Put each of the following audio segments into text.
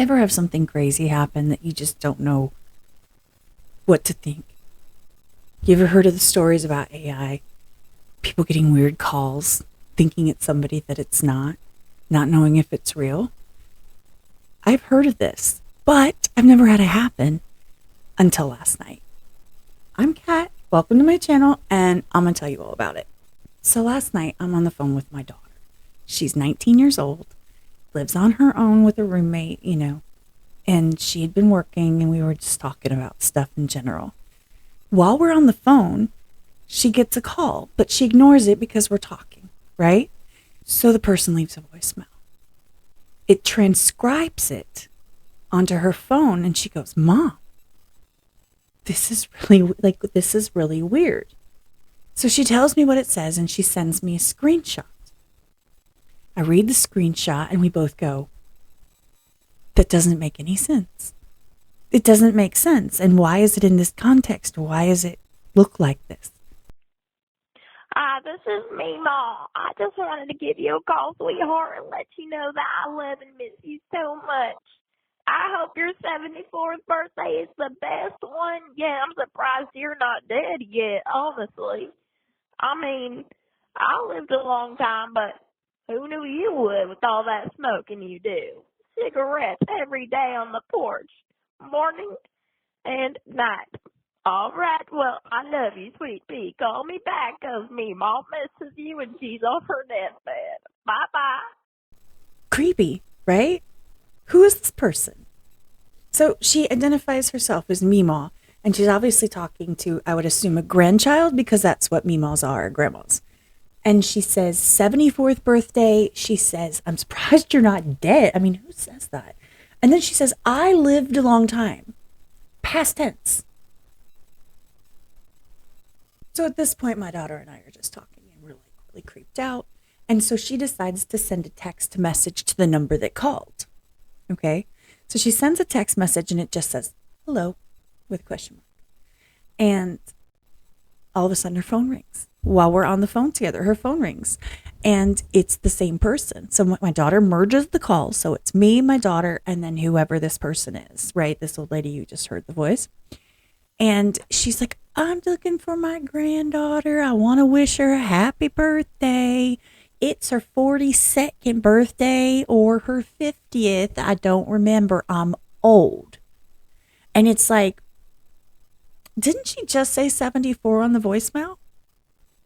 ever have something crazy happen that you just don't know what to think? You ever heard of the stories about AI? People getting weird calls, thinking it's somebody that it's not knowing if it's real? I've heard of this, but I've never had it happen until last night. I'm Kat. Welcome to my channel, and I'm going to tell you all about it. So last night, I'm on the phone with my daughter. She's 19 years old, lives on her own with a roommate, and she had been working, and we were just talking about stuff in general. While we're on the phone, she gets a call, but she ignores it because we're talking, right? So the person leaves a voicemail. It transcribes it onto her phone, and she goes, "Mom, this is really weird." So she tells me what it says, and she sends me a screenshot. I read the screenshot, and we both go, "That doesn't make any sense. It doesn't make sense. And why is it in this context? Why does it look like this?" This is me, Ma. I just wanted to give you a call, sweetheart, and let you know that I love and miss you so much. I hope your 74th birthday is the best one. Yeah, I'm surprised you're not dead yet, honestly. I mean, I lived a long time, but who knew you would with all that smoking you do? Cigarettes every day on the porch, morning and night. All right, well, I love you, sweet pea. Call me back, 'cause me mom misses you and she's on her deathbed. Bye-bye. Creepy, right? Who is this person? So she identifies herself as Meemaw, and she's obviously talking to, I would assume, a grandchild, because that's what Meemaws are, grandmas. And she says, 74th birthday. She says, "I'm surprised you're not dead." I mean, who says that? And then she says, "I lived a long time." Past tense. So at this point, my daughter and I are just talking, and we're like really creeped out. And so she decides to send a text message to the number that called. Okay. So she sends a text message, and it just says, "Hello," with a question mark. And all of a sudden her phone rings. While we're on the phone together, her phone rings, and it's the same person. So my daughter merges the call. So it's me, my daughter, and then whoever this person is, right? This old lady you just heard the voice. And she's like, "I'm looking for my granddaughter. I want to wish her a happy birthday. It's her 42nd birthday or her 50th. I don't remember. I'm old." And it's like, didn't she just say 74 on the voicemail?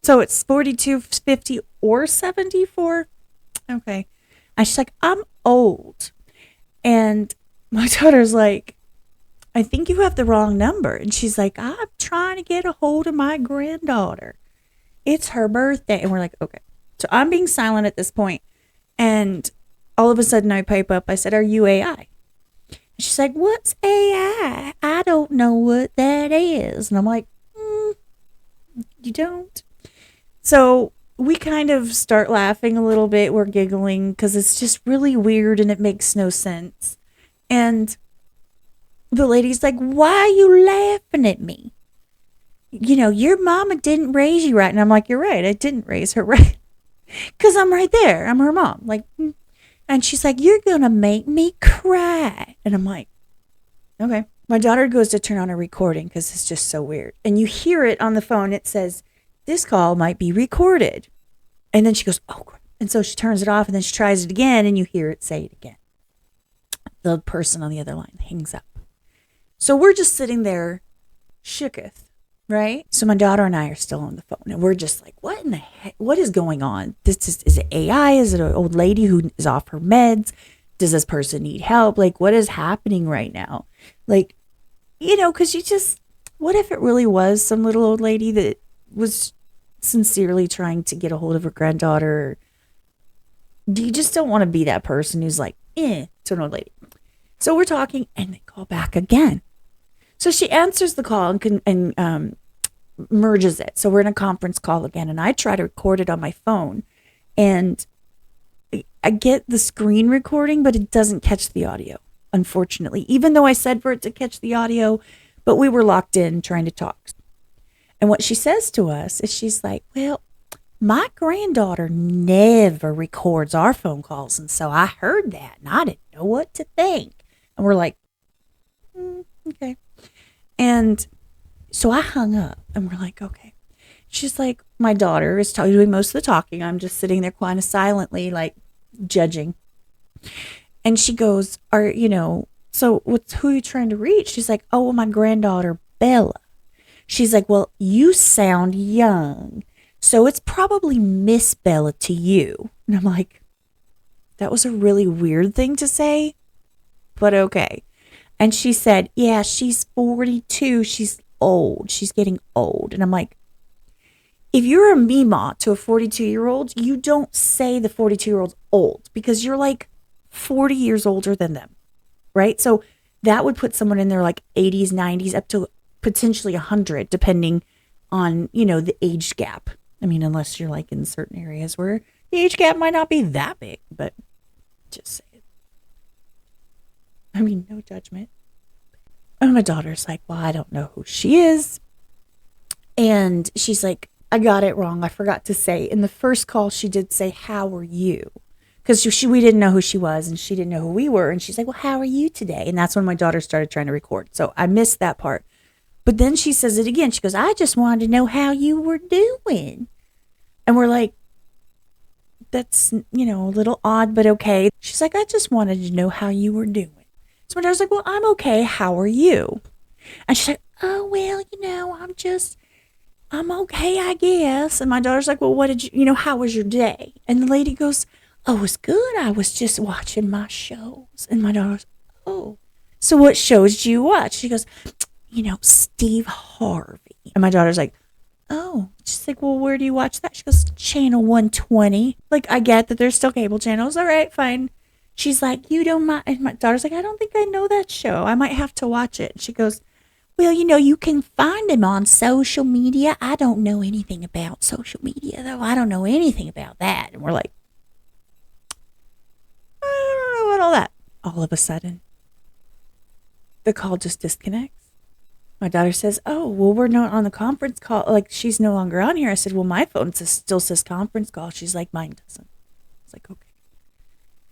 So it's 42, 50, or 74? Okay. And she's like, "I'm old." And my daughter's like, "I think you have the wrong number." And she's like, "I'm trying to get a hold of my granddaughter. It's her birthday." And we're like, okay. So I'm being silent at this point. And all of a sudden I pipe up. I said, "Are you AI?" And she's like, "What's AI? I don't know what that is." And I'm like, you don't? So we kind of start laughing a little bit. We're giggling because it's just really weird and it makes no sense. And the lady's like, "Why are you laughing at me? Your mama didn't raise you right." And I'm like, "You're right. I didn't raise her right." Because I'm right there. I'm her mom. Like, and she's like, "You're going to make me cry." And I'm like, okay. My daughter goes to turn on a recording because it's just so weird. And you hear it on the phone. It says, "This call might be recorded." And then she goes, "Oh, crap." And so she turns it off, and then she tries it again, and you hear it say it again. The person on the other line hangs up. So we're just sitting there, shooketh, right? So my daughter and I are still on the phone, and we're just like, what in the heck? What is going on? Is it AI? Is it an old lady who is off her meds? Does this person need help? Like, what is happening right now? Like, because what if it really was some little old lady that was sincerely trying to get a hold of her granddaughter? You just don't want to be that person who's like, to an old lady. So we're talking, and they call back again. So she answers the call and merges it. So we're in a conference call again, and I try to record it on my phone, and I get the screen recording, but it doesn't catch the audio, unfortunately, even though I said for it to catch the audio, but we were locked in trying to talk. And what she says to us is, she's like, "Well, my granddaughter never records our phone calls, and so I heard that, and I didn't know what to think." And we're like, okay. And so I hung up and we're like, okay. She's like, my daughter is doing most of the talking. I'm just sitting there kind of silently, like judging. And she goes, so who are you trying to reach? She's like, oh, well, my granddaughter, Bella. She's like, well, you sound young. So it's probably Miss Bella to you. And I'm like, that was a really weird thing to say, but okay. And she said, yeah, she's 42. She's old. She's getting old. And I'm like, if you're a Mima to a 42-year-old, you don't say the 42-year-old's old because you're like 40 years older than them, right? So that would put someone in their like 80s, 90s, up to potentially 100, depending on, the age gap. I mean, unless you're like in certain areas where the age gap might not be that big, but just say it. I mean, no judgment. And my daughter's like, well, I don't know who she is. And she's like, I got it wrong. I forgot to say. In the first call, she did say, how are you? Because we didn't know who she was and she didn't know who we were. And she's like, well, how are you today? And that's when my daughter started trying to record. So I missed that part. But then she says it again. She goes, I just wanted to know how you were doing. And we're like, that's, a little odd, but okay. She's like, I just wanted to know how you were doing. So my daughter's like, well, I'm okay. How are you? And she's like, oh, well, I'm okay, I guess. And my daughter's like, well, what did how was your day? And the lady goes, oh, it was good. I was just watching my shows. And my daughter's, oh, so what shows do you watch? She goes, Steve Harvey. And my daughter's like, oh. She's like, well, where do you watch that? She goes, channel 120. Like, I get that there's still cable channels. All right, fine. She's like, you don't mind. And my daughter's like, I don't think I know that show. I might have to watch it. And she goes, well, you can find him on social media. I don't know anything about social media, though. I don't know anything about that. And we're like, I don't know about all that. All of a sudden, the call just disconnects. My daughter says, oh, well, we're not on the conference call. Like, she's no longer on here. I said, well, my phone still says conference call. She's like, mine doesn't. It's like, okay.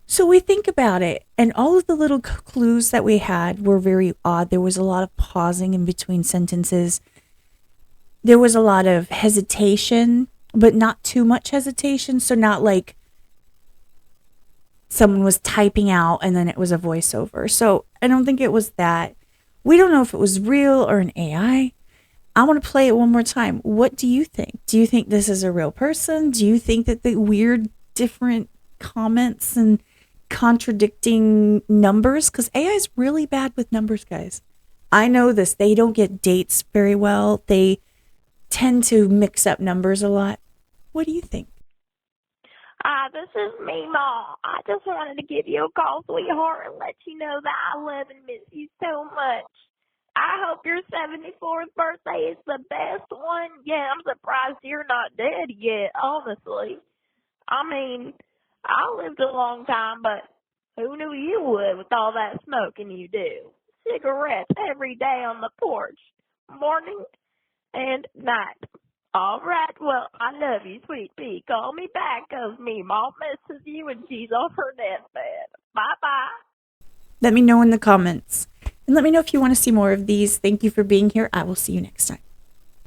So we think about it, and all of the little clues that we had were very odd. There was a lot of pausing in between sentences. There was a lot of hesitation, but not too much hesitation. So not like someone was typing out and then it was a voiceover. So I don't think it was that. We don't know if it was real or an AI. I want to play it one more time. What do you think? Do you think this is a real person? Do you think that the weird, different comments and contradicting numbers, because AI is really bad with numbers, guys. I know this. They don't get dates very well. They tend to mix up numbers a lot. What do you think? This is me, Ma. I just wanted to give you a call, sweetheart, and let you know that I love and miss you so much. I hope your 74th birthday is the best one. Yeah, I'm surprised you're not dead yet, honestly. I mean, I lived a long time, but who knew you would with all that smoking you do? Cigarettes every day on the porch, morning and night. All right, well, I love you, sweet pea. Call me back, 'cause me mom misses you and she's on her deathbed. Bye-bye. Let me know in the comments. And let me know if you want to see more of these. Thank you for being here. I will see you next time.